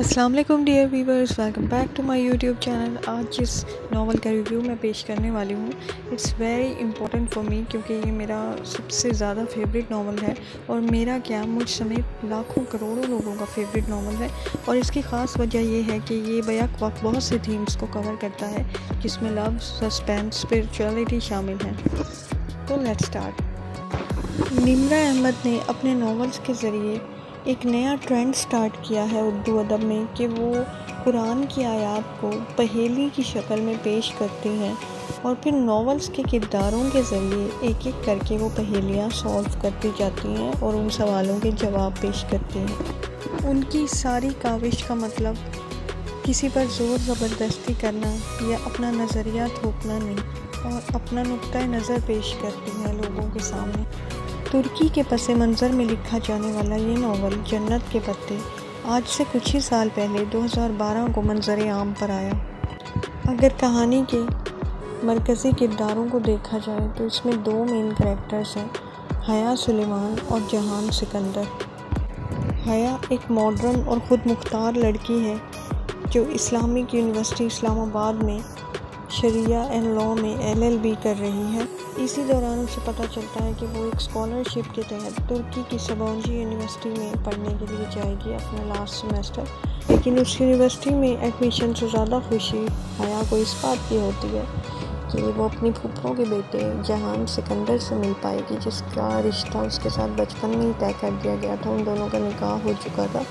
अस्सलाम वालेकुम dear viewers, welcome back to my YouTube channel. आज जिस नावल का रिव्यू मैं पेश करने वाली हूँ it's very important for me, क्योंकि ये मेरा सबसे ज़्यादा फेवरेट नावल है और मेरा क्या मुझ समेत लाखों करोड़ों लोगों का फेवरेट नावल है। और इसकी ख़ास वजह ये है कि ये बैक वक्त बहुत से थीम्स को कवर करता है, जिसमें लव, सस्पेंस, स्पिरिचुअलिटी शामिल है। तो लेट्स स्टार्ट। निम्रा अहमद ने अपने नावल्स के ज़रिए एक नया ट्रेंड स्टार्ट किया है उर्दू अदब में कि वो कुरान की आयत को पहेली की शक्ल में पेश करती हैं और फिर नावल्स के किरदारों के ज़रिए एक एक करके वो पहेलियाँ सॉल्व करती जाती हैं और उन सवालों के जवाब पेश करती हैं। उनकी सारी काविश का मतलब किसी पर ज़ोर ज़बरदस्ती करना या अपना नज़रिया थोपना नहीं, और अपना नुक्ता नज़र पेश करती हैं लोगों के सामने। तुर्की के पसे मंज़र में लिखा जाने वाला ये नावल जन्नत के पत्ते आज से कुछ ही साल पहले 2012 को मंज़र आम पर आया। अगर कहानी के मरकज़ी किरदारों को देखा जाए तो इसमें दो मेन कैरेक्टर्स हैं, हया सुलेमान और जहान सिकंदर। हया एक मॉडर्न और ख़ुद मुख्तार लड़की है जो इस्लामिक यूनिवर्सिटी इस्लामाबाद में शरिया एंड लॉ में LLB कर रही है। इसी दौरान उसे पता चलता है कि वो एक स्कॉलरशिप के तहत तुर्की की सबौंजी यूनिवर्सिटी में पढ़ने के लिए जाएगी अपना लास्ट सेमेस्टर। लेकिन उस यूनिवर्सिटी में एडमिशन से ज़्यादा खुशी हया को इस बात की होती है कि वो अपनी फूफों के बेटे जहान सिकंदर से मिल पाएगी, जिसका रिश्ता उसके साथ बचपन में ही तय कर दिया गया था। उन दोनों का निकाह हो चुका था,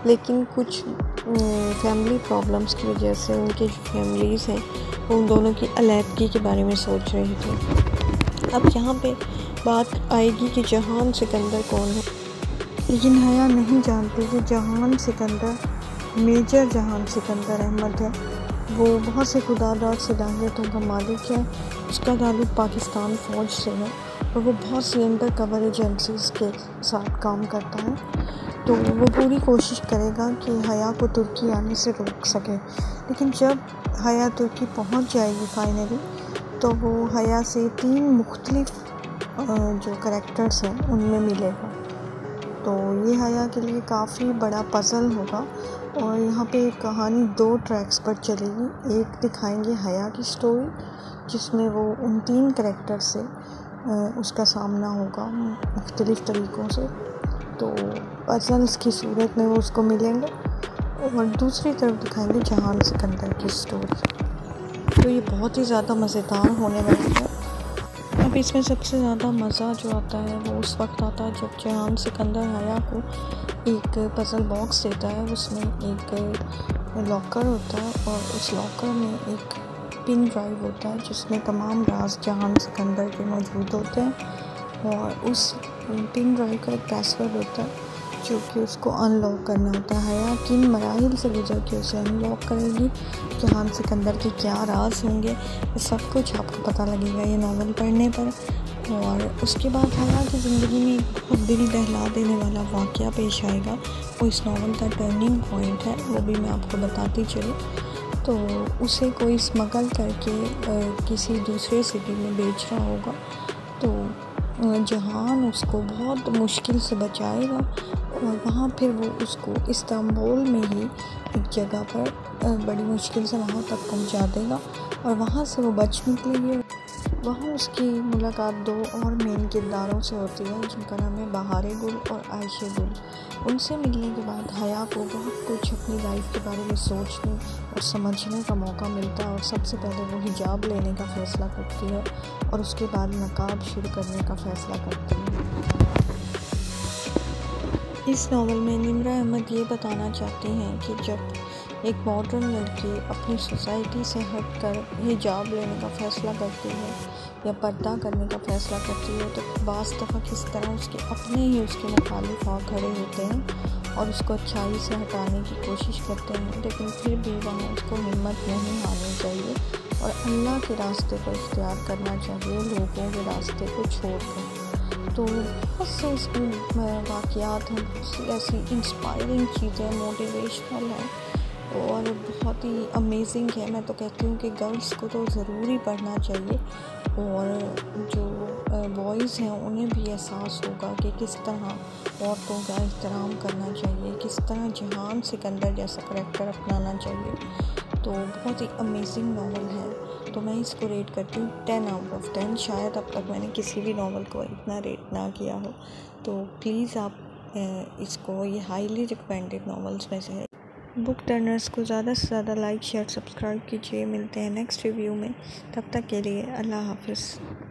लेकिन कुछ फैमिली प्रॉब्लम्स की वजह से उनके जो फैमिलीज़ हैं वो उन दोनों की अलहदगी के बारे में सोच रही थी। अब यहाँ पे बात आएगी कि जहान सिकंदर कौन है, लेकिन हया नहीं जानती कि जहान सिकंदर मेजर जहान सिकंदर अहमद है। वो बहुत से खुदादार सलाहियतों का मालिक है। उसका ताल्लुक़ पाकिस्तान फ़ौज से है और वो बहुत सी अंडर कवर एजेंसीज़ के साथ काम करता है। तो वो पूरी कोशिश करेगा कि हया को तुर्की आने से रोक सके। लेकिन जब हया तुर्की पहुंच जाएगी फाइनली, तो वो हया से 3 मुख्तलिफ जो करैक्टर्स हैं उनमें मिलेगा। तो ये हया के लिए काफ़ी बड़ा पज़ल होगा। और यहाँ पे कहानी 2 ट्रैक्स पर चलेगी। एक दिखाएंगे हया की स्टोरी, जिसमें वो उन 3 करैक्टर से उसका सामना होगा मुख्तलिफ तरीक़ों से, तो पज़ल्स की सूरत में वो उसको मिलेंगे। और दूसरी तरफ दिखाएंगे जहान सिकंदर की स्टोरी। तो ये बहुत ही ज़्यादा मज़ेदार होने वाली है। अब इसमें सबसे ज़्यादा मज़ा जो आता है वो उस वक्त आता है जब जहान सिकंदर हया को एक पज़ल बॉक्स देता है। उसमें एक लॉकर होता है और उस लॉकर में एक पिन ड्राइव होता है जिसमें तमाम राज जहान सिकंदर के मौजूद होते हैं। और उस पिन ड्राइव का एक पासवर्ड होता है जो कि उसको अनलॉक करना होता है। हया किन मराहिल से गुजर के उसे अनलॉक करेगी, जहान सिकंदर के क्या राज होंगे, ये सब कुछ आपको पता लगेगा ये नावल पढ़ने पर। और उसके बाद हया की ज़िंदगी में एक बहुत दिल दहला देने वाला वाक़या पेश आएगा। वो इस नावल का टर्निंग पॉइंट है, वो भी मैं आपको बताती चलूँ। तो उसे कोई स्मगल करके किसी दूसरे सिटी में बेच रहा होगा, तो जहान उसको बहुत मुश्किल से बचाएगा और वहाँ फिर वो उसको इस्तांबुल में ही एक जगह पर बड़ी मुश्किल से वहाँ तक पहुँचा देगा। और वहाँ से वो बच निकलेगी। वहाँ उसकी मुलाकात 2 और मेन किरदारों से होती है, जिनका नाम है बहारे गुल और आयशे गुल। उनसे मिलने के बाद हया को बहुत कुछ अपनी लाइफ के बारे में सोचने और समझने का मौका मिलता है। और सबसे पहले वो हिजाब लेने का फ़ैसला करती है और उसके बाद नकाब शुरू करने का फ़ैसला करती है। इस नावल में निम्रा अहमद ये बताना चाहती हैं कि जब एक मॉडर्न लड़की अपनी सोसाइटी से हटकर हिजाब लेने का फ़ैसला करती है या पर्दा करने का फ़ैसला करती है, तो बाज़ दफ़ा किस तरह उसके अपने ही उसके मुखालिफ आ खड़े होते हैं और उसको अच्छाई से हटाने की कोशिश करते हैं। लेकिन फिर भी वहाँ उसको हिम्मत नहीं हारनी चाहिए और अल्लाह के रास्ते को इख्तियार करना चाहिए, लोगों के रास्ते को छोड़कर। तो बहुत से इसमें वाक़यात हैं, बहुत सी ऐसी इंस्पायरिंग चीज़ें, मोटिवेशनल हैं और बहुत ही अमेजिंग है। मैं तो कहती हूँ कि गर्ल्स को तो ज़रूर ही पढ़ना चाहिए, और जो बॉयज़ हैं उन्हें भी एहसास होगा कि किस तरह औरतों का एहतराम करना चाहिए, किस तरह जहान सिकंदर जैसा करैक्टर अपनाना चाहिए। तो बहुत ही अमेजिंग नावल है, तो मैं इसको रेट करती हूँ 10 आउट ऑफ 10। शायद अब तक मैंने किसी भी नावल को इतना रेट ना किया हो। तो प्लीज़ आप इसको, ये हाईली रिकमेंडेड नावल्स में से है। बुक टर्नर्स को ज़्यादा से ज़्यादा लाइक शेयर सब्सक्राइब कीजिए। मिलते हैं नेक्स्ट रिव्यू में, तब तक के लिए अल्लाह हाफ़िज़।